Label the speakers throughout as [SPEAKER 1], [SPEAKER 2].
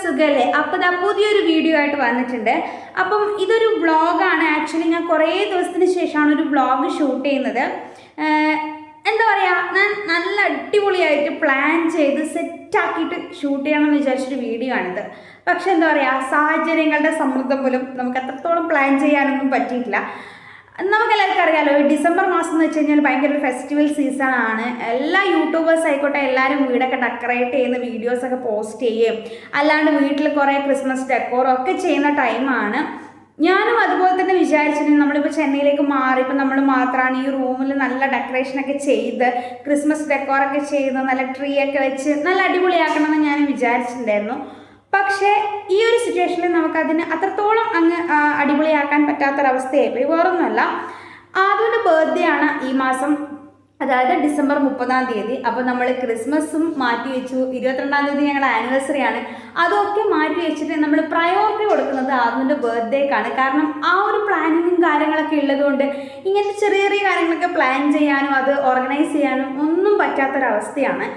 [SPEAKER 1] സുഖല്ലേ? അപ്പോൾ ദാ പുതിയൊരു വീഡിയോ ആയിട്ട് വന്നിട്ടുണ്ട്. അപ്പം ഇതൊരു വ്ളോഗാണ്. ആക്ച്വലി ഞാൻ കുറേ ദിവസത്തിന് ശേഷമാണ് ഒരു വ്ളോഗ് ഷൂട്ട് ചെയ്യുന്നത്. എന്താ പറയുക, ഞാൻ നല്ല അടിപൊളിയായിട്ട് പ്ലാൻ ചെയ്ത് സെറ്റാക്കിയിട്ട് ഷൂട്ട് ചെയ്യണമെന്ന് വിചാരിച്ചൊരു വീഡിയോ ആണിത്. പക്ഷെ എന്താ പറയുക, സാഹചര്യങ്ങളുടെ സമ്മർദ്ദം പോലും നമുക്ക് അത്രത്തോളം പ്ലാൻ ചെയ്യാനൊന്നും പറ്റിയിട്ടില്ല. നമുക്കെല്ലാവർക്കും അറിയാലോ, ഡിസംബർ മാസം എന്ന് വെച്ച് കഴിഞ്ഞാൽ ഭയങ്കര ഒരു ഫെസ്റ്റിവൽ സീസൺ ആണ്. എല്ലാ യൂട്യൂബേഴ്സ് ആയിക്കോട്ടെ എല്ലാവരും വീടൊക്കെ ഡെക്കറേറ്റ് ചെയ്യുന്ന വീഡിയോസൊക്കെ പോസ്റ്റ് ചെയ്യുകയും അല്ലാണ്ട് വീട്ടിൽ കുറേ ക്രിസ്മസ് ഡെക്കോറും ഒക്കെ ചെയ്യുന്ന ടൈമാണ്. ഞാനും അതുപോലെ തന്നെ വിചാരിച്ചിരുന്നു, നമ്മളിപ്പോൾ ചെന്നൈയിലേക്ക് മാറിയപ്പോൾ നമ്മൾ മാത്രമാണ് ഈ റൂമിൽ നല്ല ഡെക്കറേഷനൊക്കെ ചെയ്ത് ക്രിസ്മസ് ഡെക്കോറൊക്കെ ചെയ്ത് നല്ല ട്രീ ഒക്കെ വെച്ച് നല്ല അടിപൊളിയാക്കണമെന്ന് ഞാൻ വിചാരിച്ചിട്ടുണ്ടായിരുന്നു. പക്ഷേ ഈ ഒരു സിറ്റുവേഷനിൽ നമുക്കതിന് അത്രത്തോളം അങ്ങ് അടിപൊളിയാക്കാൻ പറ്റാത്തൊരവസ്ഥയായിപ്പോയി. വേറൊന്നുമല്ല, ആദ്യത്തെ ബർത്ത്ഡേ ആണ് ഈ മാസം, അതായത് ഡിസംബർ 30-ാം തീയതി. അപ്പോൾ നമ്മൾ ക്രിസ്മസും മാറ്റി വെച്ചു. 22-ാം തീയതി ഞങ്ങളുടെ ആനിവേഴ്സറി ആണ്. അതൊക്കെ മാറ്റി വെച്ചിട്ട് നമ്മൾ പ്രയോറിറ്റി കൊടുക്കുന്നത് ആദ്യത്തെ ബർത്ത്ഡേക്കാണ്. കാരണം ആ ഒരു പ്ലാനിങ്ങും കാര്യങ്ങളൊക്കെ ഉള്ളതുകൊണ്ട് ഇങ്ങനത്തെ ചെറിയ ചെറിയ കാര്യങ്ങളൊക്കെ പ്ലാൻ ചെയ്യാനും അത് ഓർഗനൈസ് ചെയ്യാനും ഒന്നും പറ്റാത്തൊരവസ്ഥയാണ്.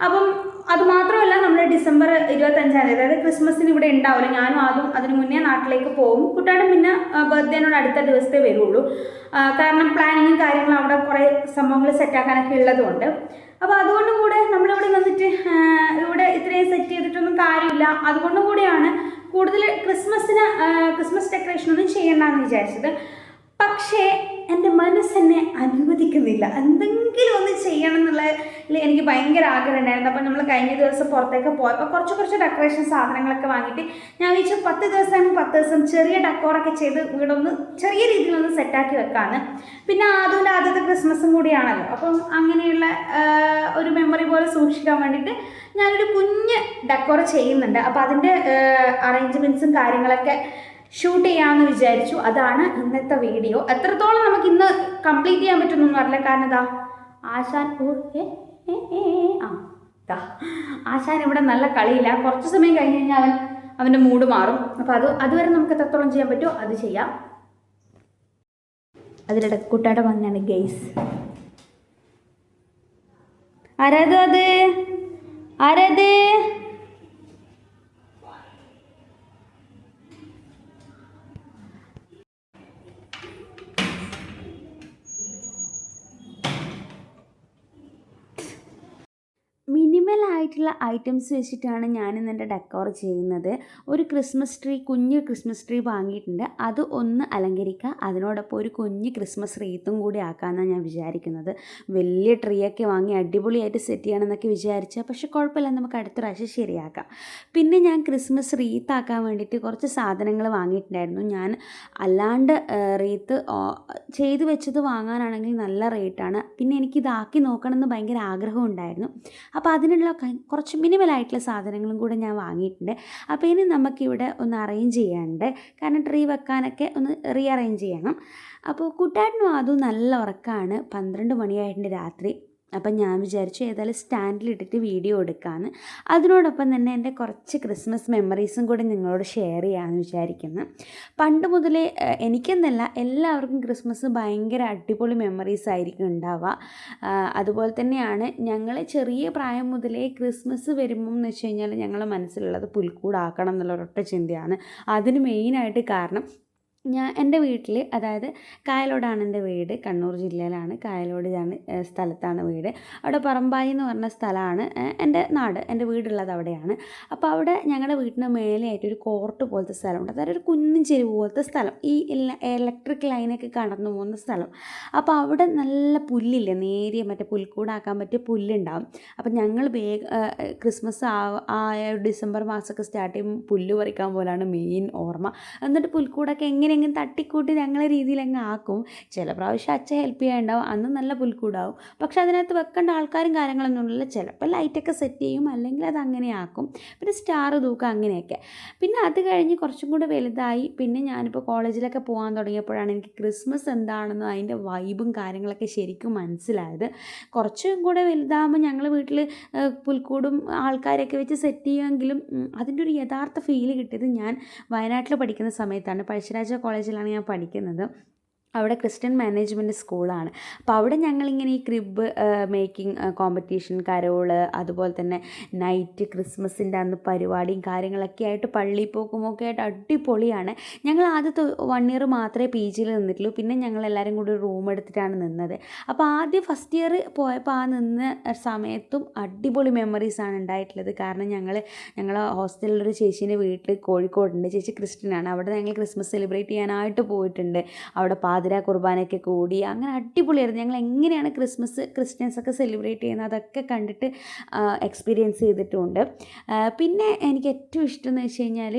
[SPEAKER 1] അപ്പം അതുമാത്രമല്ല, നമ്മൾ ഡിസംബർ 25-ാം തീയതി, അതായത് ക്രിസ്മസിന് ഇവിടെ ഉണ്ടാവില്ല. ഞാനും ആദ്യം അതിന് മുന്നേ നാട്ടിലേക്ക് പോകും. കുട്ടിയുടെ പിന്നെ ബർത്ത്ഡേനോട് അടുത്ത ദിവസത്തെ വരുള്ളൂ. കാരണം പ്ലാനിങ്ങും കാര്യങ്ങളും അവിടെ കുറേ സംഭവങ്ങൾ സെറ്റാക്കാനൊക്കെ ഉള്ളതുകൊണ്ട്. അപ്പോൾ അതുകൊണ്ടും കൂടെ നമ്മളിവിടെ നിന്നിട്ട് ഇവിടെ ഇത്രയും സെറ്റ് ചെയ്തിട്ടൊന്നും കാര്യമില്ല. അതുകൊണ്ടും കൂടിയാണ് കൂടുതൽ ക്രിസ്മസ് ഡെക്കറേഷനൊന്നും ചെയ്യണ്ടെന്ന് വിചാരിച്ചത്. പക്ഷേ എൻ്റെ മനസ്സെന്നെ അനുവദിക്കുന്നില്ല. എന്തെങ്കിലും ഒന്ന് ചെയ്യണം എന്നുള്ളതിൽ എനിക്ക് ഭയങ്കര ആഗ്രഹം ഉണ്ടായിരുന്നു. അപ്പോൾ നമ്മൾ കഴിഞ്ഞ ദിവസം പുറത്തേക്ക് പോയപ്പോൾ കുറച്ച് ഡെക്കറേഷൻ സാധനങ്ങളൊക്കെ വാങ്ങിയിട്ട് ഞാൻ വിചാരിച്ചു 10 ദിവസം ചെറിയ ഡെക്കോറൊക്കെ ചെയ്ത് വീടൊന്ന് ചെറിയ രീതിയിലൊന്ന് സെറ്റാക്കി വെക്കാമെന്ന്. പിന്നെ ആദ്യത്തെ ക്രിസ്മസും കൂടിയാണല്ലോ, അപ്പം അങ്ങനെയുള്ള ഒരു മെമ്മറി പോലെ സൂക്ഷിക്കാൻ വേണ്ടിയിട്ട് ഞാനൊരു കുഞ്ഞ് ഡെക്കോർ ചെയ്യുന്നുണ്ട്. അപ്പോൾ അതിൻ്റെ അറേഞ്ച്മെൻറ്റ്സും കാര്യങ്ങളൊക്കെ ഷൂട്ട് ചെയ്യാമെന്ന് വിചാരിച്ചു. അതാണ് ഇന്നത്തെ വീഡിയോ. എത്രത്തോളം നമുക്ക് ഇന്ന് കംപ്ലീറ്റ് ചെയ്യാൻ പറ്റുമെന്നൊന്നും അറിയില്ല. കാരണം ഇതാ ആശാൻ ആശാൻ ഇവിടെ നല്ല കളിയില്ല. കുറച്ച് സമയം കഴിഞ്ഞ് കഴിഞ്ഞാൽ അവൻ്റെ മൂഡ് മാറും. അപ്പോൾ അതുവരെ നമുക്ക് എത്രത്തോളം ചെയ്യാൻ പറ്റുമോ അത് ചെയ്യാം. അതിലിടെ കുട്ടിയുടെ വന്നാണ് ഗെയ്സ്. ആരത് മിനിമലായിട്ടുള്ള ഐറ്റംസ് വെച്ചിട്ടാണ് ഞാനിന്ന് എൻ്റെ ഡെക്കോർ ചെയ്യുന്നത്. ഒരു കുഞ്ഞ് ക്രിസ്മസ് ട്രീ വാങ്ങിയിട്ടുണ്ട്. അത് ഒന്ന് അലങ്കരിക്കുക, അതിനോടൊപ്പം ഒരു കുഞ്ഞ് ക്രിസ്മസ് റീത്തും കൂടി ആക്കാമെന്നാണ് ഞാൻ വിചാരിക്കുന്നത്. വലിയ ട്രീ ഒക്കെ വാങ്ങി അടിപൊളിയായിട്ട് സെറ്റ് ചെയ്യണമെന്നൊക്കെ വിചാരിച്ചാൽ, പക്ഷേ കുഴപ്പമില്ല, നമുക്ക് അടുത്ത പ്രാവശ്യം ശരിയാക്കാം. പിന്നെ ഞാൻ ക്രിസ്മസ് റീത്താക്കാൻ വേണ്ടിയിട്ട് കുറച്ച് സാധനങ്ങൾ വാങ്ങിയിട്ടുണ്ടായിരുന്നു. ഞാൻ അല്ലാണ്ട് റീത്ത് ചെയ്ത് വെച്ചത് വാങ്ങാനാണെങ്കിൽ നല്ല റേറ്റാണ്. പിന്നെ എനിക്കിതാക്കി നോക്കണമെന്ന് ഭയങ്കര ആഗ്രഹം ഉണ്ടായിരുന്നു. അപ്പോൾ അതിനുള്ള കുറച്ച് മിനിമലായിട്ടുള്ള സാധനങ്ങളും കൂടെ ഞാൻ വാങ്ങിയിട്ടുണ്ട്. അപ്പോൾ ഇനി നമുക്കിവിടെ ഒന്ന് അറേഞ്ച് ചെയ്യാനുണ്ട്. കാരണം ട്രീ വെക്കാനൊക്കെ ഒന്ന് റീഅറേഞ്ച് ചെയ്യണം. അപ്പോൾ കുട്ടാട്ടിനും അതും നല്ല ഉറക്കമാണ്. 12 മണിയായിട്ടുണ്ട് രാത്രി. അപ്പം ഞാൻ വിചാരിച്ചു ഏതായാലും സ്റ്റാൻഡിലിട്ടിട്ട് വീഡിയോ എടുക്കാമെന്ന്. അതിനോടൊപ്പം തന്നെ എൻ്റെ കുറച്ച് ക്രിസ്മസ് മെമ്മറീസും കൂടി നിങ്ങളോട് ഷെയർ ചെയ്യാമെന്ന് വിചാരിക്കുന്നു. പണ്ട് മുതലേ എനിക്കെന്നല്ല എല്ലാവർക്കും ക്രിസ്മസ് ഭയങ്കര അടിപൊളി മെമ്മറീസ് ആയിരിക്കും ഉണ്ടാവുക. അതുപോലെ തന്നെയാണ് ഞങ്ങൾ ചെറിയ പ്രായം മുതലേ ക്രിസ്മസ് വരുമ്പം എന്ന് വെച്ച് കഴിഞ്ഞാൽ ഞങ്ങളുടെ മനസ്സിലുള്ളത് പുൽക്കൂടാക്കണം എന്നുള്ള ഒരൊറ്റ ചിന്തയാണ്. അതിന് മെയിനായിട്ട് കാരണം എൻ്റെ വീട്ടിൽ, അതായത് കായലോടാണ് എൻ്റെ വീട്. കണ്ണൂർ ജില്ലയിലാണ്, കായലോട് സ്ഥലത്താണ് വീട്. അവിടെ പറമ്പായി എന്ന് പറഞ്ഞ സ്ഥലമാണ് എൻ്റെ നാട്. എൻ്റെ വീടുള്ളത് അവിടെയാണ്. അപ്പോൾ അവിടെ ഞങ്ങളുടെ വീടിന് മേലെയായിട്ട് ഒരു കോർട്ട് പോലത്തെ സ്ഥലമുണ്ട്. അതായത് ഒരു കുന്നിൻ ചെരുവ് പോലത്തെ സ്ഥലം, ഈ ഇലക്ട്രിക് ലൈനൊക്കെ കടന്നു പോകുന്ന സ്ഥലം. അപ്പോൾ അവിടെ നല്ല പുല്ലില്ലേ, നേരിയ മറ്റേ പുൽക്കൂടാക്കാൻ പറ്റിയ പുല്ലുണ്ടാവും. അപ്പോൾ ഞങ്ങൾ ക്രിസ്മസ് ഡിസംബർ മാസമൊക്കെ സ്റ്റാർട്ട് ചെയ്യുമ്പോൾ പുല്ല് പറിക്കാൻ പോലാണ് മെയിൻ ഓർമ്മ. എന്നിട്ട് പുൽക്കൂടൊക്കെ എങ്ങനെ തട്ടിക്കൂട്ടി ഞങ്ങളെ രീതിയിൽ അങ്ങ് ആക്കും. ചില പ്രാവശ്യം അച്ഛൻ ഹെൽപ്പ് ചെയ്യാനുണ്ടാവും. അന്ന് നല്ല പുൽക്കൂടാവും. പക്ഷെ അതിനകത്ത് വെക്കേണ്ട ആൾക്കാരും കാര്യങ്ങളൊന്നുമില്ല. ചിലപ്പോൾ ലൈറ്റൊക്കെ സെറ്റ് ചെയ്യും, അല്ലെങ്കിൽ അത് അങ്ങനെ ആക്കും. പിന്നെ സ്റ്റാർ തൂക്കുക, അങ്ങനെയൊക്കെ. പിന്നെ അത് കഴിഞ്ഞ് കുറച്ചും കൂടെ വലുതായി. പിന്നെ ഞാനിപ്പോൾ കോളേജിലൊക്കെ പോകാൻ തുടങ്ങിയപ്പോഴാണ് എനിക്ക് ക്രിസ്മസ് എന്താണെന്നും അതിൻ്റെ വൈബും കാര്യങ്ങളൊക്കെ ശരിക്കും മനസ്സിലായത്. കുറച്ചും കൂടെ വലുതാകുമ്പോൾ ഞങ്ങൾ വീട്ടിൽ പുൽക്കൂടും ആൾക്കാരെയൊക്കെ വെച്ച് സെറ്റ് ചെയ്യുമെങ്കിലും അതിൻ്റെ ഒരു യഥാർത്ഥ ഫീല് കിട്ടിയത് ഞാൻ വയനാട്ടിൽ പഠിക്കുന്ന സമയത്താണ്. പഴശ്ശിരാജ കോളേജിലാണ് ഞാൻ പഠിക്കുന്നത്.
[SPEAKER 2] അവിടെ ക്രിസ്ത്യൻ മാനേജ്മെൻറ്റ് സ്കൂളാണ്. അപ്പോൾ അവിടെ ഞങ്ങളിങ്ങനെ ഈ ക്രിബ് മേക്കിംഗ് കോമ്പറ്റീഷൻ, കരോള്, അതുപോലെ തന്നെ നൈറ്റ് ക്രിസ്മസിൻ്റെ അന്ന് പരിപാടിയും കാര്യങ്ങളൊക്കെ ആയിട്ട് പള്ളിയിൽ പോക്കുമൊക്കെ ആയിട്ട് അടിപൊളിയാണ്. ഞങ്ങൾ ആദ്യത്തെ 1 ഇയർ മാത്രമേ പി ജിയിൽ നിന്നിട്ടുള്ളൂ. പിന്നെ ഞങ്ങളെല്ലാവരും കൂടി റൂം എടുത്തിട്ടാണ് നിന്നത്. അപ്പോൾ ആദ്യം ഫസ്റ്റ് ഇയർ പോയപ്പോൾ ആ നിന്ന സമയത്തും അടിപൊളി മെമ്മറീസാണ് ഉണ്ടായിട്ടുള്ളത്. കാരണം ഞങ്ങളെ ഹോസ്റ്റലിലൊരു ചേച്ചീൻ്റെ വീട്ടിൽ കോഴിക്കോടുണ്ട്. ചേച്ചി ക്രിസ്ത്യനാണ്. അവിടെ ഞങ്ങൾ ക്രിസ്മസ് സെലിബ്രേറ്റ് ചെയ്യാനായിട്ട് പോയിട്ടുണ്ട്. അവിടെ പാതിരാ കുർബാനയൊക്കെ കൂടി അങ്ങനെ അടിപൊളിയായിരുന്നു. ഞങ്ങൾ എങ്ങനെയാണ് ക്രിസ്ത്യൻസൊക്കെ സെലിബ്രേറ്റ് ചെയ്യുന്നത് അതൊക്കെ കണ്ടിട്ട് എക്സ്പീരിയൻസ് ചെയ്തിട്ടുമുണ്ട്. പിന്നെ എനിക്ക് ഏറ്റവും ഇഷ്ടം എന്ന് വെച്ച് കഴിഞ്ഞാൽ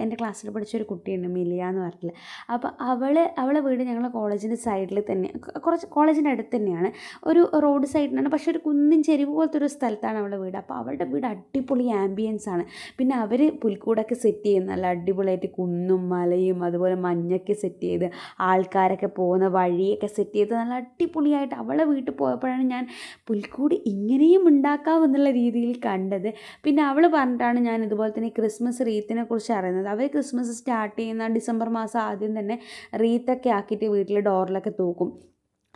[SPEAKER 2] എൻ്റെ ക്ലാസ്സിൽ പഠിച്ചൊരു കുട്ടിയുണ്ട്, മിലിയ എന്ന് പറഞ്ഞിട്ട്. അപ്പോൾ അവളെ വീട് ഞങ്ങളുടെ കോളേജിൻ്റെ സൈഡിൽ തന്നെ, കുറച്ച് കോളേജിൻ്റെ അടുത്ത് തന്നെയാണ്, ഒരു റോഡ് സൈഡിലാണ്. പക്ഷേ ഒരു കുന്നിൻ ചെരിവ് പോലത്തെ ഒരു സ്ഥലത്താണ് അവളുടെ വീട്. അപ്പോൾ അവളുടെ വീട് അടിപൊളി ആംബിയൻസ് ആണ്. പിന്നെ അവർ പുൽക്കൂടൊക്കെ സെറ്റ് ചെയ്യും, നല്ല അടിപൊളിയായിട്ട് കുന്നും മലയും അതുപോലെ മഞ്ഞൊക്കെ സെറ്റ് ചെയ്ത് ആൾക്കാരൊക്കെ പോകുന്ന വഴിയൊക്കെ സെറ്റ് ചെയ്ത് നല്ല അടിപൊളിയായിട്ട് അവളെ വീട്ടിൽ പോയപ്പോഴാണ് ഞാൻ പുൽക്കൂട് ഇങ്ങനെയും ഉണ്ടാക്കാമെന്നുള്ള രീതിയിൽ കണ്ടത്. പിന്നെ അവൾ പറഞ്ഞിട്ടാണ് ഞാൻ ഇതുപോലെ തന്നെ ക്രിസ്മസ് റീത്തിനെ കുറിച്ച് അറിയുന്നത്. അവർ ക്രിസ്മസ് സ്റ്റാർട്ട് ചെയ്യുന്ന ഡിസംബർ മാസം ആദ്യം തന്നെ റീത്തൊക്കെ ആക്കിയിട്ട് വീട്ടിൽ ഡോറിലൊക്കെ തൂക്കും.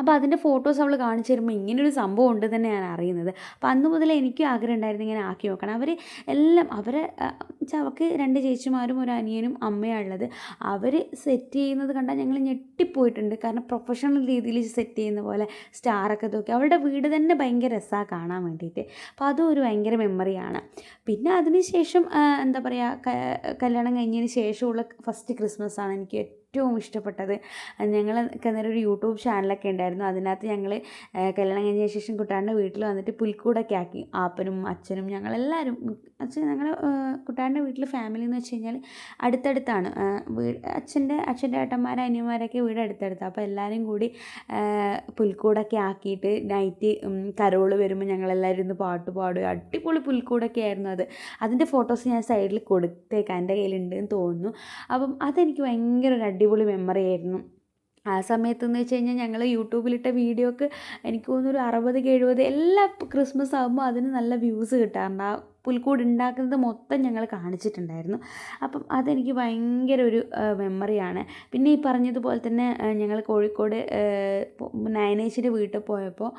[SPEAKER 2] അപ്പോൾ അതിൻ്റെ ഫോട്ടോസ് അവൾ കാണിച്ചു തരുമ്പോൾ ഇങ്ങനൊരു സംഭവം ഉണ്ട് തന്നെ ഞാൻ അറിയുന്നത്. അപ്പോൾ അന്ന് മുതലേ എനിക്കും ആഗ്രഹം ഉണ്ടായിരുന്നു ഇങ്ങനെ ആക്കി നോക്കണം. അവരെ അവൾക്ക് 2 ചേച്ചിമാരും ഒരു അനിയനും അമ്മയാണ് ഉള്ളത്. അവർ സെറ്റ് ചെയ്യുന്നത് കണ്ടാൽ ഞങ്ങൾ ഞെട്ടിപ്പോയിട്ടുണ്ട്. കാരണം പ്രൊഫഷണൽ രീതിയിൽ സെറ്റ് ചെയ്യുന്ന പോലെ സ്റ്റാറൊക്കെ തൂക്കി അവളുടെ വീട് തന്നെ ഭയങ്കര രസമാണ് കാണാൻ വേണ്ടിയിട്ട്. അപ്പോൾ അതും ഒരു ഭയങ്കര മെമ്മറിയാണ്. പിന്നെ അതിന് ശേഷം എന്താ പറയുക, കല്യാണം കഴിഞ്ഞതിന് ശേഷമുള്ള ഫസ്റ്റ് ക്രിസ്മസാണ് എനിക്ക് ഏറ്റവും ഇഷ്ടപ്പെട്ടത്. ഞങ്ങൾക്ക് അന്നേരം ഒരു യൂട്യൂബ് ചാനലൊക്കെ ഉണ്ടായിരുന്നു. അതിനകത്ത് ഞങ്ങൾ കല്യാണം കഴിഞ്ഞ ശേഷം കുട്ടാൻ്റെ വീട്ടിൽ വന്നിട്ട് പുൽക്കൂടൊക്കെ ആക്കി. ആപ്പനും അച്ഛനും ഞങ്ങളെല്ലാവരും, ഞങ്ങൾ കുട്ടാൻ്റെ വീട്ടിൽ ഫാമിലി എന്ന് വെച്ച് കഴിഞ്ഞാൽ അടുത്തടുത്താണ് അച്ഛൻ്റെ ഏട്ടന്മാർ അനിയന്മാരൊക്കെ വീട് അടുത്തടുത്താണ്. അപ്പോൾ എല്ലാവരും കൂടി പുൽക്കൂടൊക്കെ ആക്കിയിട്ട് നൈറ്റ് കരോള് വരുമ്പോൾ ഞങ്ങളെല്ലാവരും ഇന്ന് പാട്ട് പാടുക. അടിപൊളി പുൽക്കൂടൊക്കെ ആയിരുന്നു അത്. അതിൻ്റെ ഫോട്ടോസ് ഞാൻ സൈഡിൽ കൊടുത്തേക്കാം, എൻ്റെ കയ്യിലുണ്ടെന്ന് തോന്നുന്നു. അപ്പം അതെനിക്ക് ഭയങ്കര ഒരു അടിപൊളി മെമ്മറി ആയിരുന്നു. ആ സമയത്തെന്ന് വെച്ച് കഴിഞ്ഞാൽ ഞങ്ങൾ യൂട്യൂബിലിട്ട വീഡിയോക്ക് എനിക്ക് തോന്നുന്നു ഒരു 60-70 എല്ലാ ക്രിസ്മസ് ആകുമ്പോൾ അതിന് നല്ല വ്യൂസ് കിട്ടാറുണ്ട്. ആ പുൽക്കൂട് ഉണ്ടാക്കുന്നത് മൊത്തം ഞങ്ങൾ കാണിച്ചിട്ടുണ്ടായിരുന്നു. അപ്പം അതെനിക്ക് ഭയങ്കര ഒരു മെമ്മറിയാണ്. പിന്നെ ഈ പറഞ്ഞതുപോലെ തന്നെ ഞങ്ങൾ കോഴിക്കോട് നയനേച്ചിൻ്റെ വീട്ടിൽ പോയപ്പോൾ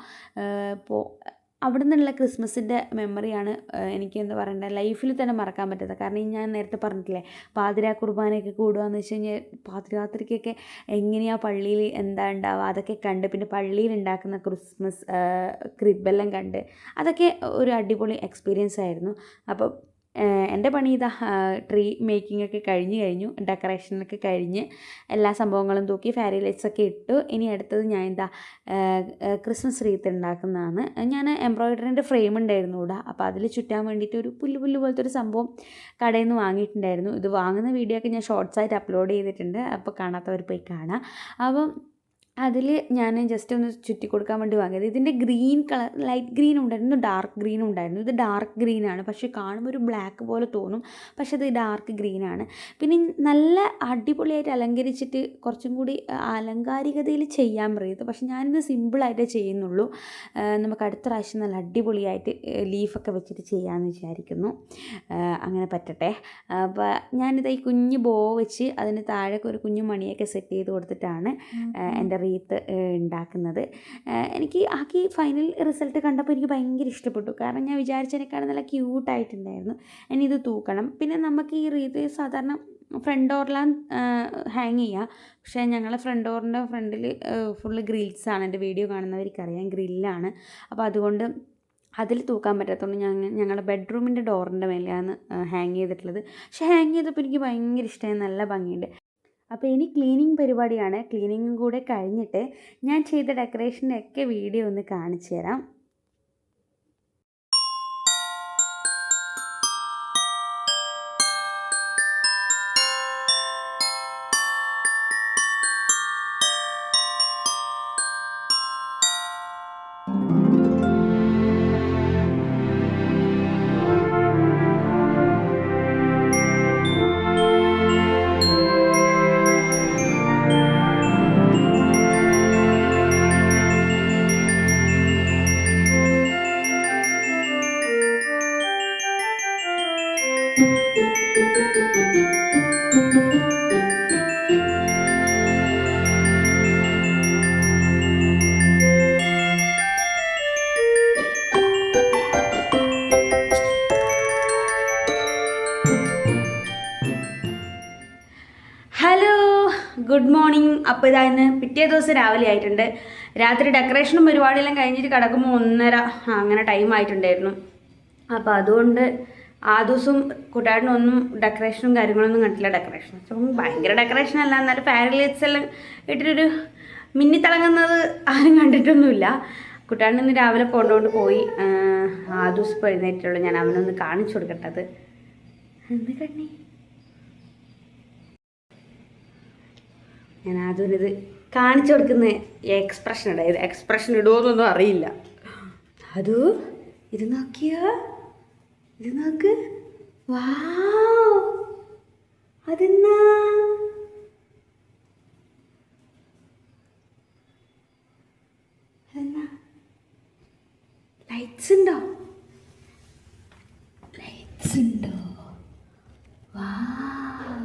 [SPEAKER 2] അവിടെ നിന്നുള്ള ക്രിസ്മസിൻ്റെ മെമ്മറിയാണ് എനിക്ക് എന്താ പറയണ്ടേ ലൈഫിൽ തന്നെ മറക്കാൻ പറ്റാത്തത്. കാരണം ഞാൻ നേരത്തെ പറഞ്ഞിട്ടില്ലേ പാതിരാ കുർബാനയൊക്കെ കൂടുകയെന്ന് വെച്ച് കഴിഞ്ഞാൽ പാതിരാത്രിക്കൊക്കെ എങ്ങനെയാണ് പള്ളിയിൽ എന്താ ഉണ്ടാവുക അതൊക്കെ കണ്ട്, പിന്നെ പള്ളിയിൽ ഉണ്ടാക്കുന്ന ക്രിസ്മസ് ക്രിബെല്ലാം കണ്ട് അതൊക്കെ ഒരു അടിപൊളി എക്സ്പീരിയൻസ് ആയിരുന്നു. അപ്പം എൻ്റെ പണി ഇതാ ട്രീ മേക്കിംഗ് ഒക്കെ കഴിഞ്ഞു, ഡെക്കറേഷനൊക്കെ കഴിഞ്ഞ് എല്ലാ സംഭവങ്ങളും തൂക്കി ഫെയറി ലൈറ്റ്സൊക്കെ ഇട്ടു. ഇനി അടുത്തത് ഞാൻ ക്രിസ്മസ് റീത്ത് ഉണ്ടാക്കുന്നതാണ്. ഞാൻ എംബ്രോയിഡറിൻ്റെ ഫ്രെയിം ഉണ്ടായിരുന്നു ഇവിടെ. അപ്പോൾ അതിൽ ചുറ്റാൻ വേണ്ടിയിട്ട് ഒരു പുല്ല് പോലത്തെ ഒരു സംഭവം കടയിൽ നിന്ന് വാങ്ങിയിട്ടുണ്ടായിരുന്നു. ഇത് വാങ്ങുന്ന വീഡിയോ ഒക്കെ ഞാൻ ഷോർട്സായിട്ട് അപ്ലോഡ് ചെയ്തിട്ടുണ്ട്, അപ്പോൾ കാണാത്തവർ പോയി കാണാം. അപ്പം അതിൽ ഞാൻ ജസ്റ്റ് ഒന്ന് ചുറ്റി കൊടുക്കാൻ വേണ്ടി വാങ്ങിയത്. ഇതിൻ്റെ ഗ്രീൻ കളർ, ലൈറ്റ് ഗ്രീൻ ഉണ്ടായിരുന്നു, ഡാർക്ക് ഗ്രീനും ഉണ്ടായിരുന്നു. ഇത് ഡാർക്ക് ഗ്രീനാണ്, പക്ഷേ കാണുമ്പോൾ ഒരു ബ്ലാക്ക് പോലെ തോന്നും, പക്ഷേ ഇത് ഡാർക്ക് ഗ്രീനാണ്. പിന്നെ നല്ല അടിപൊളിയായിട്ട് അലങ്കരിച്ചിട്ട് കുറച്ചും കൂടി അലങ്കാരികതയിൽ ചെയ്യാൻ പറയുന്നത്, പക്ഷേ ഞാനിത് സിമ്പിളായിട്ടേ ചെയ്യുന്നുള്ളൂ. നമുക്ക് അടുത്ത പ്രാവശ്യം നല്ല അടിപൊളിയായിട്ട് ലീഫൊക്കെ വെച്ചിട്ട് ചെയ്യാമെന്ന് വിചാരിക്കുന്നു. അങ്ങനെ പറ്റട്ടെ. അപ്പോൾ ഞാനിത് ഈ കുഞ്ഞ് ബോ വെച്ച് അതിന് താഴെ ഒരു കുഞ്ഞു മണിയൊക്കെ സെറ്റ് ചെയ്ത് കൊടുത്തിട്ടാണ് എൻ്റെ റീത്ത് ഉണ്ടാക്കുന്നത്. എനിക്ക് ആക്കി ഫൈനൽ റിസൾട്ട് കണ്ടപ്പോൾ എനിക്ക് ഭയങ്കര ഇഷ്ടപ്പെട്ടു. കാരണം ഞാൻ വിചാരിച്ചതിനേക്കാളും നല്ല ക്യൂട്ടായിട്ടുണ്ടായിരുന്നു. ഇനി ഇത് തൂക്കണം. പിന്നെ നമുക്ക് ഈ റീത്ത് സാധാരണ ഫ്രണ്ട് ഡോറിലാണ് ഹാങ് ചെയ്യുക. പക്ഷേ ഞങ്ങളെ ഫ്രണ്ട് ഡോറിൻ്റെ ഫ്രണ്ടിൽ ഫുള്ള് ഗ്രിൽസാണ്. എൻ്റെ വീഡിയോ കാണുന്നവർക്കറിയാം, ഗ്രില്ലാണ്. അപ്പോൾ അതുകൊണ്ട് അതിൽ തൂക്കാൻ പറ്റാത്തതുകൊണ്ട് ഞങ്ങളുടെ ബെഡ്റൂമിൻ്റെ ഡോറിൻ്റെ മേലെയാണ് ഹാങ് ചെയ്തിട്ടുള്ളത്. പക്ഷേ ഹാങ് ചെയ്തപ്പോൾ എനിക്ക് ഭയങ്കര ഇഷ്ടമായി, നല്ല ഭംഗിയുണ്ട്. അപ്പോൾ ഇനി ക്ലീനിങ് പരിപാടിയാണ്. ക്ലീനിങ്ങും കൂടെ കഴിഞ്ഞിട്ട് ഞാൻ ചെയ്ത ഡെക്കറേഷൻ്റെ വീഡിയോ ഒന്ന് കാണിച്ചു തരാം.
[SPEAKER 1] അപ്പോൾ ഇതതിന് പിറ്റേ ദിവസം രാവിലെ ആയിട്ടുണ്ട്. രാത്രി ഡെക്കറേഷനും പരിപാടിയെല്ലാം കഴിഞ്ഞിട്ട് കിടക്കുമ്പോൾ 1:30 അങ്ങനെ ടൈം ആയിട്ടുണ്ടായിരുന്നു. അപ്പോൾ അതുകൊണ്ട് ആ ദിവസം കൂട്ടുകാരനൊന്നും ഡെക്കറേഷനും കാര്യങ്ങളൊന്നും കണ്ടില്ല. ഡെക്കറേഷൻ അപ്പം ഭയങ്കര ഡെക്കറേഷൻ അല്ല, എന്നാലും ഫെയർ ലൈറ്റ്സ് എല്ലാം ഇട്ടിട്ടൊരു മിന്നിത്തിളങ്ങുന്നത് ആരും കണ്ടിട്ടൊന്നുമില്ല. കൂട്ടുകാരൻ ഇന്ന് രാവിലെ കൊണ്ടുകൊണ്ട് പോയി. ആ ദിവസം ഇപ്പോൾ എഴുന്നേറ്റുള്ളൂ. ഞാൻ അവനൊന്ന് കാണിച്ചു കൊടുക്കട്ടത്. എന്ത് കണ്ണി, ഞാൻ ആദ്യം ഇത് കാണിച്ചു കൊടുക്കുന്ന എക്സ്പ്രഷൻ ഇടാം. ഇത് എക്സ്പ്രഷൻ ഇടുമോന്നൊന്നും അറിയില്ല. അത് ഇത് നോക്കിയോ, ഇത് നോക്ക്. വാവ്, അതെന്നാ ലൈറ്റ്സ് ഉണ്ടോ? ലൈറ്റ്സ് ഉണ്ടോ? വാവ്,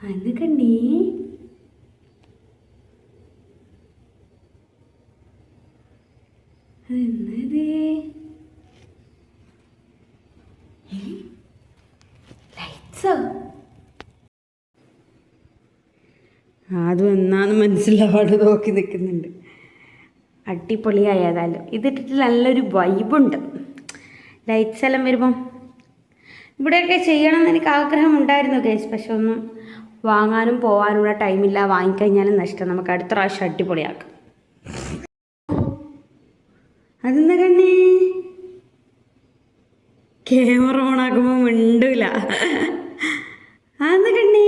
[SPEAKER 1] അന്ന് കണ്ണി എന്നതേ ലൈറ്റ്സോ? അതും എന്നാന്ന് മനസ്സിലാവാതെ നോക്കി നിൽക്കുന്നുണ്ട്. അടിപൊളിയായതായാലും ഇതിട്ടിട്ട് നല്ലൊരു വൈബുണ്ട്. ലൈറ്റ്സ് എല്ലാം വരുമ്പം ഇവിടെയൊക്കെ ചെയ്യണമെന്ന് എനിക്ക് ആഗ്രഹം ഉണ്ടായിരുന്നു ഗൈസ്. പക്ഷെ ഒന്നും വാങ്ങാനും പോകാനുള്ള ടൈമില്ല. വാങ്ങിക്കഴിഞ്ഞാലും നഷ്ടം. നമുക്ക് അടുത്ത പ്രാവശ്യം അടിപൊളിയാക്കാം. അതെന്താ കണ്ണേ, ക്യാമറ ഓണാക്കുമ്പോൾ മിണ്ടൂല. അതെന്താ കണ്ണേ,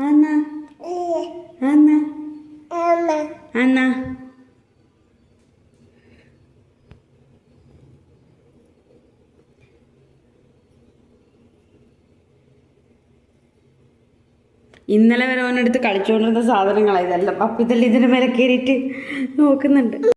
[SPEAKER 1] അന്നാ അന്നാ അന്നാ ഇന്നലെ വരെ ഓനെടുത്ത് കളിച്ചുകൊണ്ടിരുന്ന സാധനങ്ങളാണ് ഇതെല്ലാം. അപ്പം ഇതെല്ലാം ഇതിൻ്റെ മേലെ കയറിയിട്ട് നോക്കുന്നുണ്ട്.